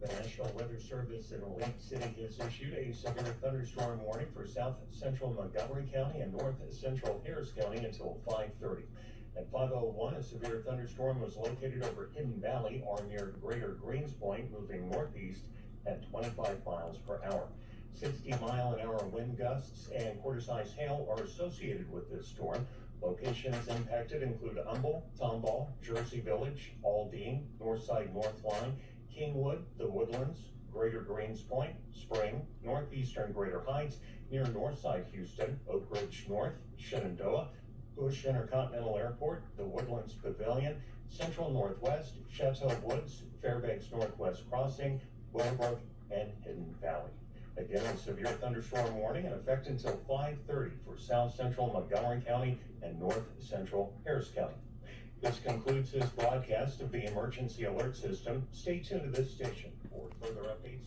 The National Weather Service in Lake City has issued a severe thunderstorm warning for south central Montgomery County and north central Harris County until 5:30. At 5:01, a severe thunderstorm was located over Hidden Valley or near Greater Greenspoint, moving northeast at 25 miles per hour. 60-mile-an-hour wind gusts and quarter-size hail are associated with this storm. Locations impacted include Humble, Tomball, Jersey Village, Aldine, Northside North Line, Kingwood, The Woodlands, Greater Greenspoint, Spring, Northeastern Greater Heights, near Northside Houston, Oak Ridge North, Shenandoah, Bush Intercontinental Airport, The Woodlands Pavilion, Central Northwest, Chateau Woods, Fairbanks Northwest Crossing, Willowbrook, and Hidden Valley. Again, a severe thunderstorm warning in effect until 5:30 for south central Montgomery County and north central Harris County. This concludes this broadcast of the Emergency Alert System. Stay tuned to this station for further updates.